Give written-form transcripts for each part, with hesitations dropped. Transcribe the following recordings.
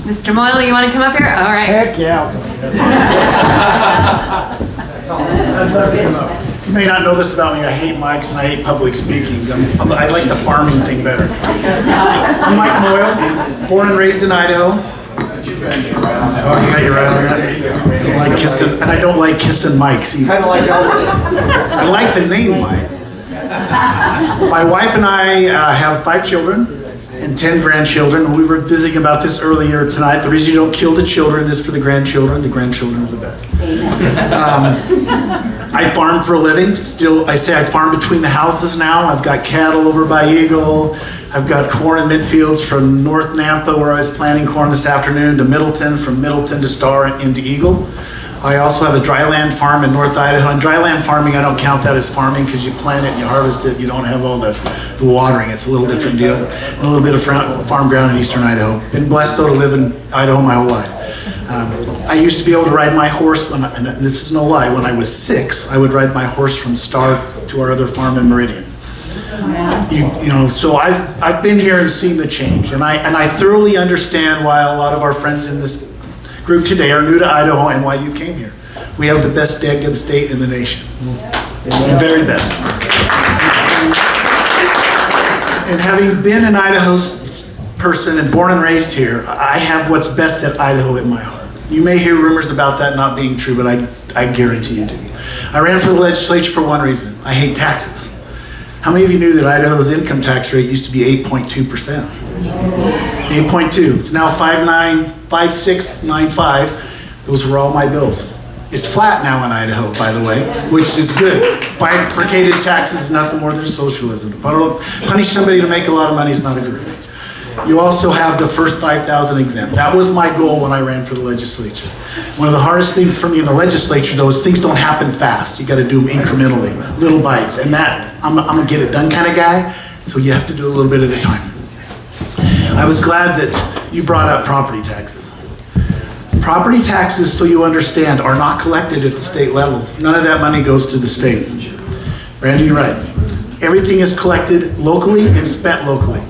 Mr. Moyle, you want to come up here? All right. Heck yeah. I'd love to come up. You may not know this about me. I hate mics and I hate public speaking. I like the farming thing better. I'm Mike Moyle, born and raised in Idaho. Oh, you got you right on that. I don't like kissing, and I don't like kissing mics either. Kind of like Elvis. I like the name Mike. My wife and I have 5 children and 10 grandchildren. We were visiting about this earlier tonight. The reason you don't kill the children is for the grandchildren. The grandchildren are the best. I farm for a living. Still, I say I farm between the houses now. I've got cattle over by Eagle. I've got corn in midfields from North Nampa, where I was planting corn this afternoon, to Middleton, from Middleton to Star into Eagle. I also have a dryland farm in North Idaho. And dryland farming, I don't count that as farming because you plant it and you harvest it. You don't have all the watering. It's a little different deal. And a little bit of farm ground in eastern Idaho. Been blessed, though, to live in Idaho my whole life. I used to be able to ride my horse, and this is no lie, when I was 6, I would ride my horse from Star to our other farm in Meridian. You know, so I've been here and seen the change, and I thoroughly understand why a lot of our friends in this group today are new to Idaho and why you came here. We have the best daggum state in the nation, the very best. And having been an Idaho person and born and raised here, I have what's best at Idaho in my heart. You may hear rumors about that not being true, but I guarantee you do. I ran for the legislature for one reason. I hate taxes. How many of you knew that Idaho's income tax rate used to be 8.2%? 8.2. It's now 5.9, 5.695. Those were all my bills. It's flat now in Idaho, by the way, which is good. Bifurcated taxes is nothing more than socialism. To punish somebody to make a lot of money is not a good thing. You also have the first 5,000 exempt. That was my goal when I ran for the legislature. One of the hardest things for me in the legislature, though, is things don't happen fast. You got to do them incrementally, little bites. And that, I'm a get it done kind of guy, so you have to do a little bit at a time. I was glad that you brought up property taxes. Property taxes, so you understand, are not collected at the state level. None of that money goes to the state. Brandon, you're right. Everything is collected locally and spent locally.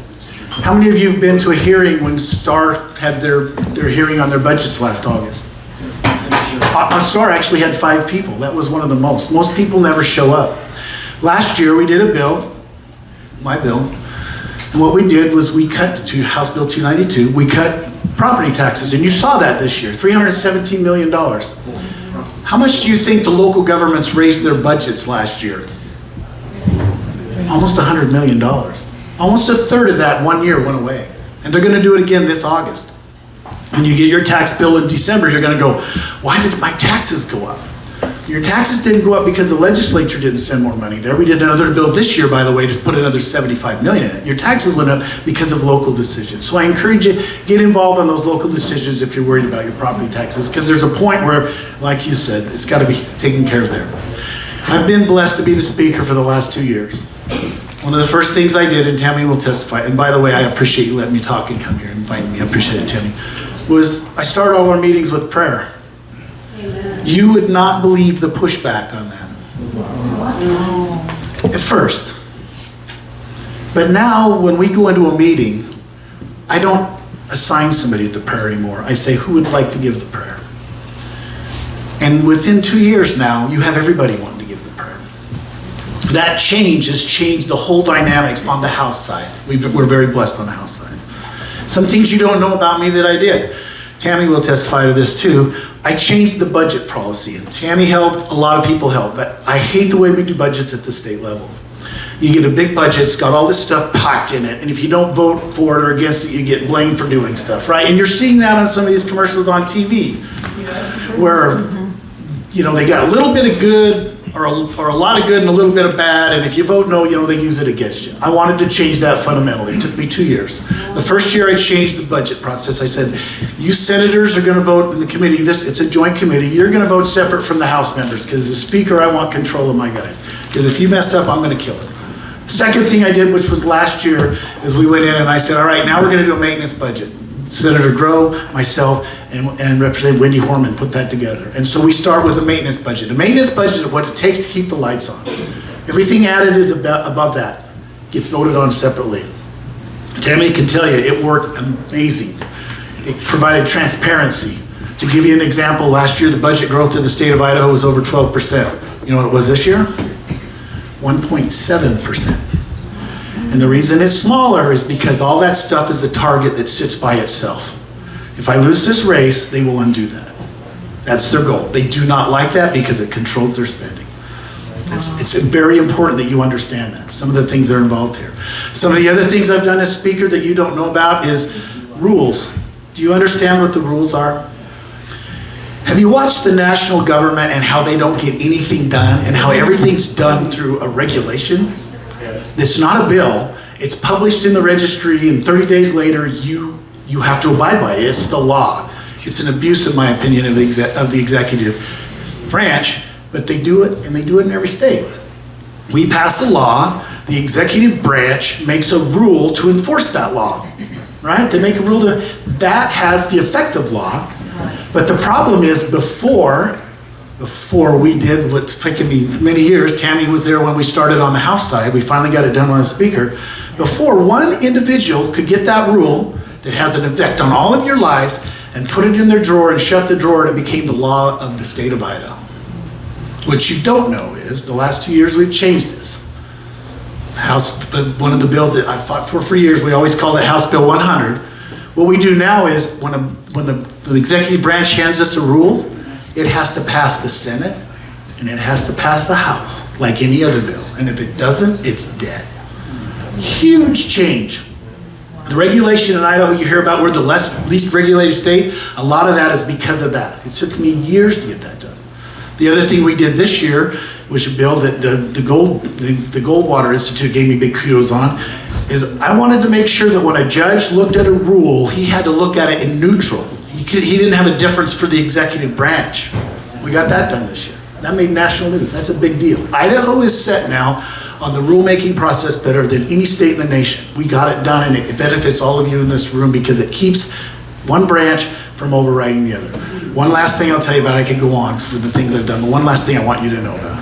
How many of you have been to a hearing when Star had their hearing on their budgets last August? Star actually had 5 people. That was one of the most. Most people never show up. Last year we did a bill, my bill, and what we did was we cut to House Bill 292, we cut property taxes, and you saw that this year, $317 million. How much do you think the local governments raised their budgets last year? Almost $100 million. Almost a third of that 1 year went away. And they're gonna do it again this August. When you get your tax bill in December, you're gonna go, why did my taxes go up? Your taxes didn't go up because the legislature didn't send more money there. We did another bill this year, by the way, just put another $75 million in it. Your taxes went up because of local decisions. So I encourage you, get involved in those local decisions if you're worried about your property taxes, because there's a point where, like you said, it's gotta be taken care of there. I've been blessed to be the speaker for the last 2 years. One of the first things I did, and Tammy will testify, and by the way, I appreciate you letting me talk and come here and inviting me, I appreciate it, Tammy, was I started all our meetings with prayer. Amen. You would not believe the pushback on that. Wow. At first. But now, when we go into a meeting, I don't assign somebody to the prayer anymore. I say, who would like to give the prayer? And within 2 years now, you have everybody wanting to give the prayer. That change has changed the whole dynamics on the House side. We're very blessed on the House side. Some things you don't know about me that I did. Tammy will testify to this too. I changed the budget policy, and Tammy helped, a lot of people helped, but I hate the way we do budgets at the state level. You get a big budget, it's got all this stuff packed in it, and if you don't vote for it or against it, you get blamed for doing stuff, right? And you're seeing that on some of these commercials on TV, where, you know, they got a little bit of good, or a lot of good and a little bit of bad, and if you vote no, you know, they use it against you. I wanted to change that fundamentally. It took me 2 years. The first year I changed the budget process. I said, you senators are gonna vote in the committee, it's a joint committee, you're gonna vote separate from the House members, because the speaker, I want control of my guys. Because if you mess up, I'm gonna kill it. The second thing I did, which was last year, is we went in and I said, all right, now we're gonna do a maintenance budget. Senator Groh, myself, and Representative Wendy Horman put that together. And so we start with a maintenance budget. A maintenance budget is what it takes to keep the lights on. Everything added is above that. Gets voted on separately. Tammy can tell you, it worked amazing. It provided transparency. To give you an example, last year the budget growth in the state of Idaho was over 12%. You know what it was this year? 1.7%. And the reason it's smaller is because all that stuff is a target that sits by itself. If I lose this race, they will undo that. That's their goal. They do not like that because it controls their spending. It's very important that you understand that. Some of the things that are involved here. Some of the other things I've done as speaker that you don't know about is rules. Do you understand what the rules are? Have you watched the national government and how they don't get anything done and how everything's done through a regulation? It's not a bill. It's published in the registry and 30 days later you have to abide by it. It's the law. It's an abuse, in my opinion, of the executive branch, but they do it, and they do it in every state. We pass a law, the executive branch makes a rule to enforce that law, right? They make a rule that has the effect of law, but the problem is before we did what's taken me many years, Tammy was there when we started on the House side, we finally got it done on the speaker. Before one individual could get that rule that has an effect on all of your lives and put it in their drawer and shut the drawer, and it became the law of the state of Idaho. What you don't know is the last 2 years we've changed this. One of the bills that I fought for years, we always called it House Bill 100. What we do now is when the executive branch hands us a rule, it has to pass the Senate and it has to pass the House like any other bill. And if it doesn't, it's dead. Huge change. The regulation in Idaho you hear about, we're the least regulated state. A lot of that is because of that. It took me years to get that done. The other thing we did this year was a bill that the Goldwater Institute gave me big kudos on, is I wanted to make sure that when a judge looked at a rule, he had to look at it in neutral. He didn't have a difference for the executive branch. We got that done this year. That made national news. That's a big deal. Idaho is set now on the rulemaking process better than any state in the nation. We got it done, and it benefits all of you in this room because it keeps one branch from overriding the other. One last thing I'll tell you about, I could go on for the things I've done, but one last thing I want you to know about.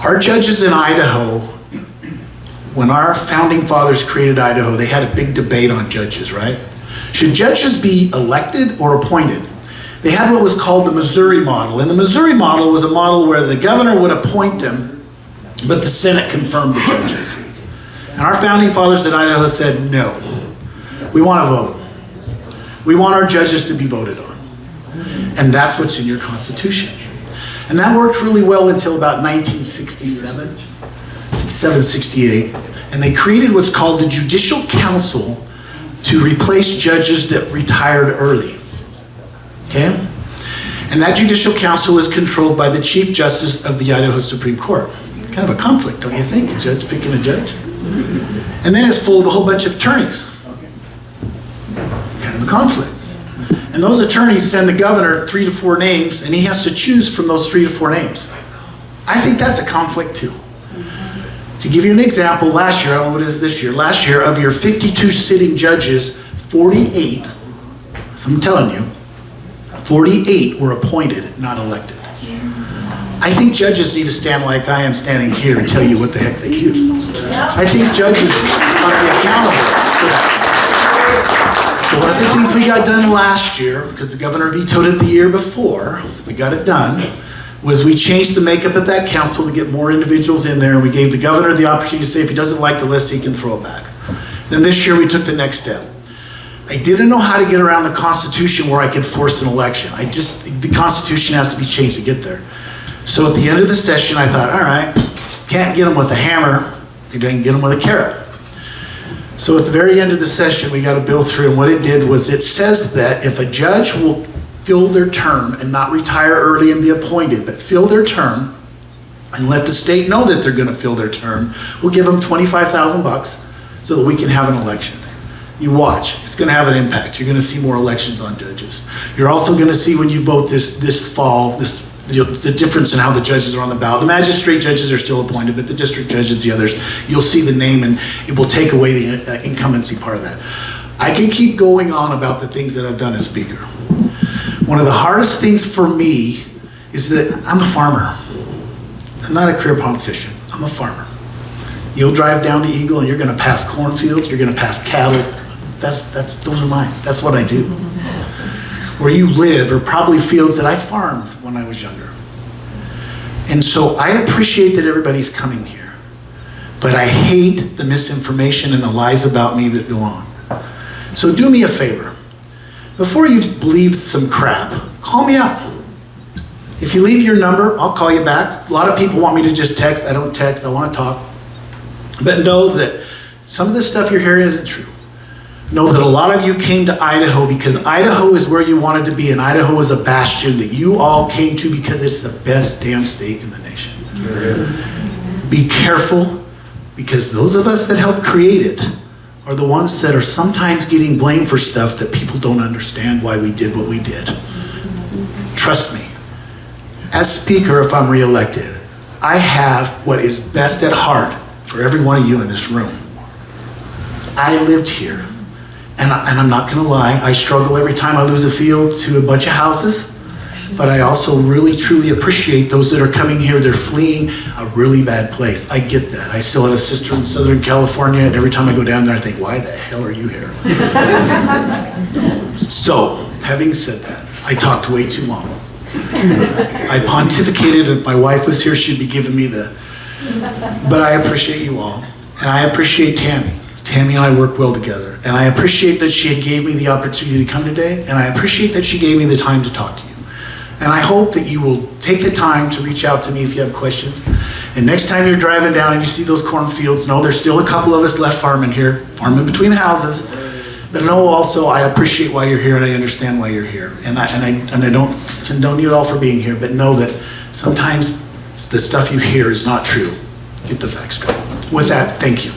Our judges in Idaho, when our founding fathers created Idaho, they had a big debate on judges, right? Should judges be elected or appointed? They had what was called the Missouri model, and the Missouri model was a model where the governor would appoint them, but the Senate confirmed the judges. And our founding fathers in Idaho said, no, we want to vote. We want our judges to be voted on. And that's what's in your Constitution. And that worked really well until about 1967, 68. And they created what's called the Judicial Council to replace judges that retired early. Okay? And that Judicial Council is controlled by the Chief Justice of the Idaho Supreme Court. Kind of a conflict, don't you think? A judge picking a judge. And then it's full of a whole bunch of attorneys. Kind of a conflict. And those attorneys send the governor 3 to 4 names, and he has to choose from those 3 to 4 names. I think that's a conflict too. To give you an example, last year, I don't know what it is this year, last year of your 52 sitting judges, 48, as I'm telling you, 48 were appointed, not elected. I think judges need to stand like I am standing here and tell you what the heck they do. I think judges ought to be accountable for that. So one of the things we got done last year, because the governor vetoed it the year before, we got it done, was we changed the makeup of that council to get more individuals in there, and we gave the governor the opportunity to say if he doesn't like the list, he can throw it back. Then this year we took the next step. I didn't know how to get around the Constitution where I could force an election. The Constitution has to be changed to get there. So at the end of the session, I thought, all right, can't get them with a hammer, maybe I can get them with a carrot. So at the very end of the session, we got a bill through, and what it did was it says that if a judge will fill their term and not retire early and be appointed, but fill their term and let the state know that they're going to fill their term, we'll give them $25,000 so that we can have an election. You watch, it's going to have an impact. You're going to see more elections on judges. You're also going to see when you vote this fall, the difference in how the judges are on the ballot. The magistrate judges are still appointed, but the district judges, the others, you'll see the name, and it will take away the incumbency part of that. I can keep going on about the things that I've done as speaker. One of the hardest things for me is that I'm a farmer. I'm not a career politician. I'm a farmer. You'll drive down to Eagle and you're going to pass cornfields, you're going to pass cattle. Those are mine. That's what I do. where you live are probably fields that I farmed when I was younger. And so I appreciate that everybody's coming here, but I hate the misinformation and the lies about me that go on. So do me a favor. Before you believe some crap, call me up. If you leave your number, I'll call you back. A lot of people want me to just text. I don't text, I want to talk. But know that some of the stuff you're hearing isn't true. Know that a lot of you came to Idaho because Idaho is where you wanted to be, and Idaho is a bastion that you all came to because it's the best damn state in the nation. Be careful, because those of us that helped create it are the ones that are sometimes getting blamed for stuff that people don't understand why we did what we did. Trust me. As Speaker, if I'm reelected, I have what is best at heart for every one of you in this room. I lived here. And I'm not gonna lie, I struggle every time I lose a field to a bunch of houses, but I also really truly appreciate those that are coming here. They're fleeing a really bad place. I get that. I still have a sister in Southern California, and every time I go down there I think, why the hell are you here? So, having said that, I talked way too long. I pontificated. If my wife was here, she'd be giving me the, but I appreciate you all, and I appreciate Tammy. Tammy and I work well together, and I appreciate that she gave me the opportunity to come today, and I appreciate that she gave me the time to talk to you. And I hope that you will take the time to reach out to me if you have questions. And next time you're driving down and you see those cornfields, know there's still a couple of us left farming here, farming between the houses. But know also I appreciate why you're here, and I understand why you're here. And I don't condone you at all for being here, but know that sometimes the stuff you hear is not true. Get the facts straight. With that, thank you.